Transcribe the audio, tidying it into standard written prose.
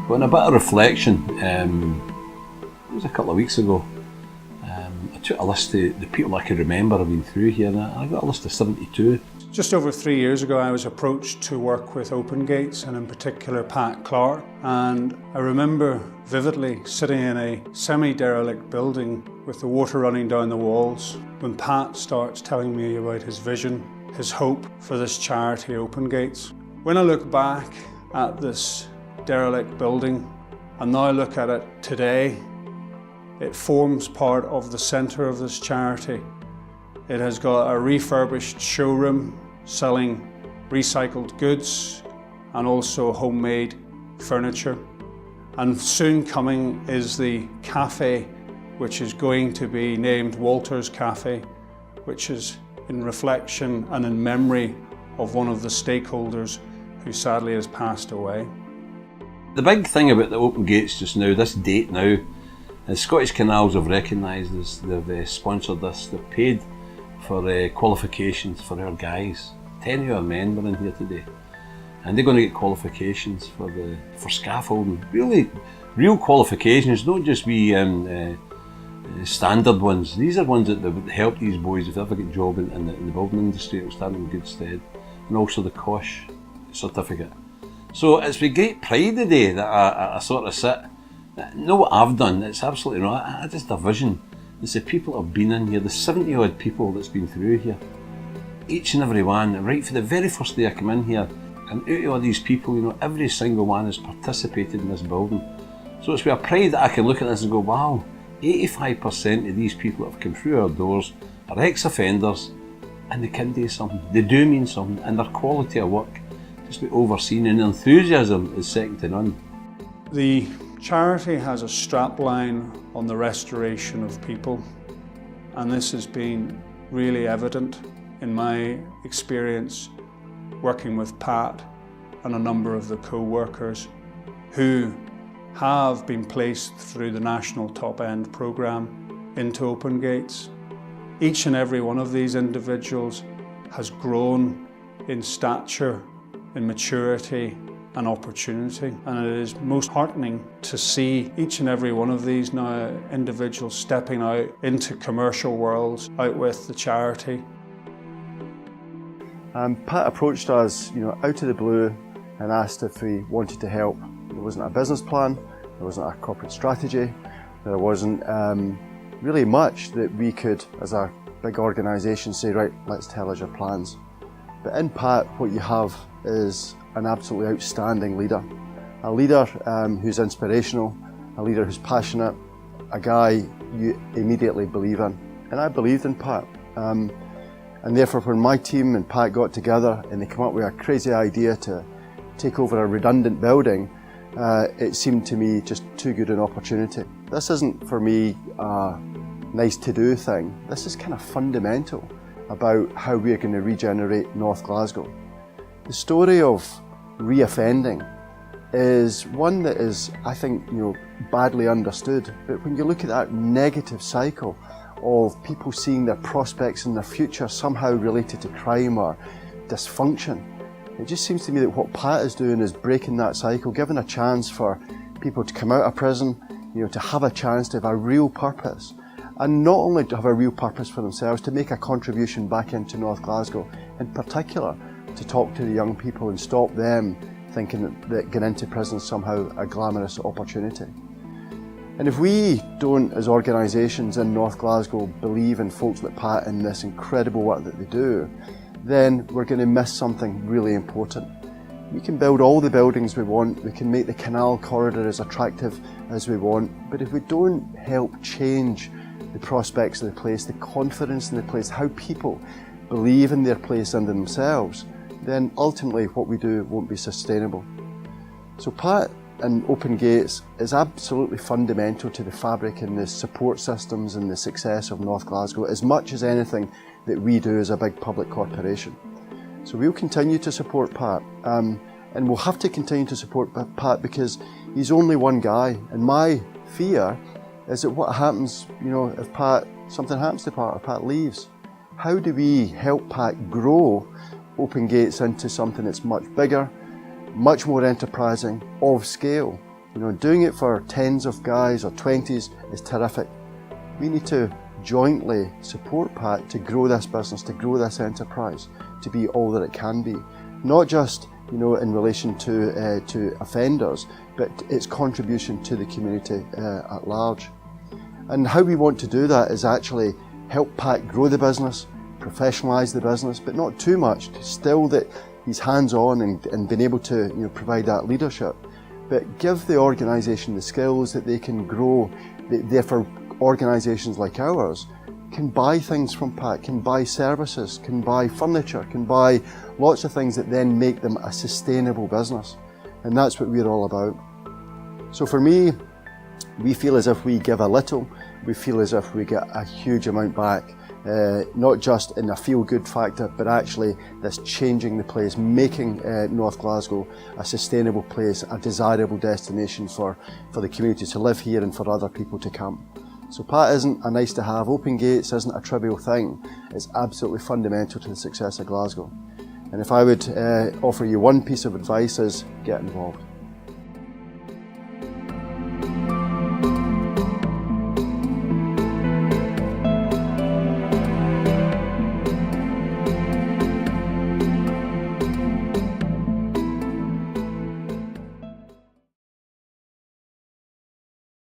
But on a bit of reflection, it was a couple of weeks ago, I took a list of the people I could remember I've been through here, and I got a list of 72. Just over 3 years ago, I was approached to work with Open Gates, and in particular Pat Clark. And I remember vividly sitting in a semi-derelict building with the water running down the walls when Pat starts telling me about his vision, his hope for this charity, Open Gates. When I look back at this derelict building and now look at it today, it forms part of the centre of this charity. It has got a refurbished showroom selling recycled goods and also homemade furniture. And soon coming is the cafe, which is going to be named Walter's Cafe, which is in reflection and in memory of one of the stakeholders who sadly has passed away. The big thing about the Open Gates just now, this date now, is Scottish Canals have recognised this, they've sponsored this, they've paid for qualifications for our guys. 10 of our men were in here today, and they're going to get qualifications for scaffolding. Really, real qualifications, not just standard ones. These are ones that would help these boys if they ever get a job in the building industry. It will stand in good stead. And also the COSH certificate. So it's with great pride today that I sort of sit. Know what I've done, it's absolutely not. I just a vision. It's the people that have been in here, the 70 odd people that's been through here. Each and every one, right from the very first day I come in here, and out of all these people, you know, every single one has participated in this building. So it's with a pride that I can look at this and go, wow, 85% of these people that have come through our doors are ex-offenders, and they can do something. They do mean something, and their quality of work just be overseen, and enthusiasm is second to none. The charity has a strapline on the restoration of people, and this has been really evident in my experience working with Pat and a number of the co-workers who have been placed through the National Top End programme into Open Gates. Each and every one of these individuals has grown in stature, in maturity and opportunity, and it is most heartening to see each and every one of these now individuals stepping out into commercial worlds, out with the charity. Pat approached us, out of the blue and asked if we wanted to help. There wasn't a business plan, there wasn't a corporate strategy, there wasn't really much that we could, as a big organisation, say, right, let's tell us your plans. But in Pat, what you have is an absolutely outstanding leader. A leader who's inspirational, a leader who's passionate, a guy you immediately believe in. And I believed in Pat. And therefore when my team and Pat got together and they came up with a crazy idea to take over a redundant building, it seemed to me just too good an opportunity. This isn't for me a nice to do thing. This is kind of fundamental about how we're going to regenerate North Glasgow. The story of reoffending is one that is, I think, badly understood. But when you look at that negative cycle of people seeing their prospects in their future somehow related to crime or dysfunction, it just seems to me that what Pat is doing is breaking that cycle, giving a chance for people to come out of prison, to have a chance to have a real purpose. And not only to have a real purpose for themselves, to make a contribution back into North Glasgow, in particular, to talk to the young people and stop them thinking that getting into prison is somehow a glamorous opportunity. And if we don't, as organisations in North Glasgow, believe in folks like Pat and this incredible work that they do, then we're going to miss something really important. We can build all the buildings we want, we can make the canal corridor as attractive as we want, but if we don't help change the prospects of the place, the confidence in the place, how people believe in their place and in themselves, then ultimately what we do won't be sustainable. So Pat and Open Gates is absolutely fundamental to the fabric and the support systems and the success of North Glasgow, as much as anything that we do as a big public corporation. So we'll continue to support Pat, and we'll have to continue to support Pat because he's only one guy, and my fear is that what happens, if something happens to Pat or Pat leaves, how do we help Pat grow Open Gates into something that's much bigger, much more enterprising, of scale, You know, doing it for tens of guys or 20s is terrific. We need to jointly support Pat to grow this business, to grow this enterprise, to be all that it can be. Not just, you know, in relation to offenders, but its contribution to the community at large. And how we want to do that is actually help Pat grow the business, professionalise the business, but not too much, still that he's hands-on and been able to, you know, provide that leadership. But give the organisation the skills that they can grow. Therefore, organisations like ours can buy things from Pat, can buy services, can buy furniture, can buy lots of things that then make them a sustainable business. And that's what we're all about. So for me, we feel as if we give a little, we feel as if we get a huge amount back. Not just in a feel-good factor, but actually this changing the place, making North Glasgow a sustainable place, a desirable destination for the community to live here and for other people to come. So Pat isn't a nice to have, Open Gates isn't a trivial thing, it's absolutely fundamental to the success of Glasgow. And if I would offer you one piece of advice is get involved.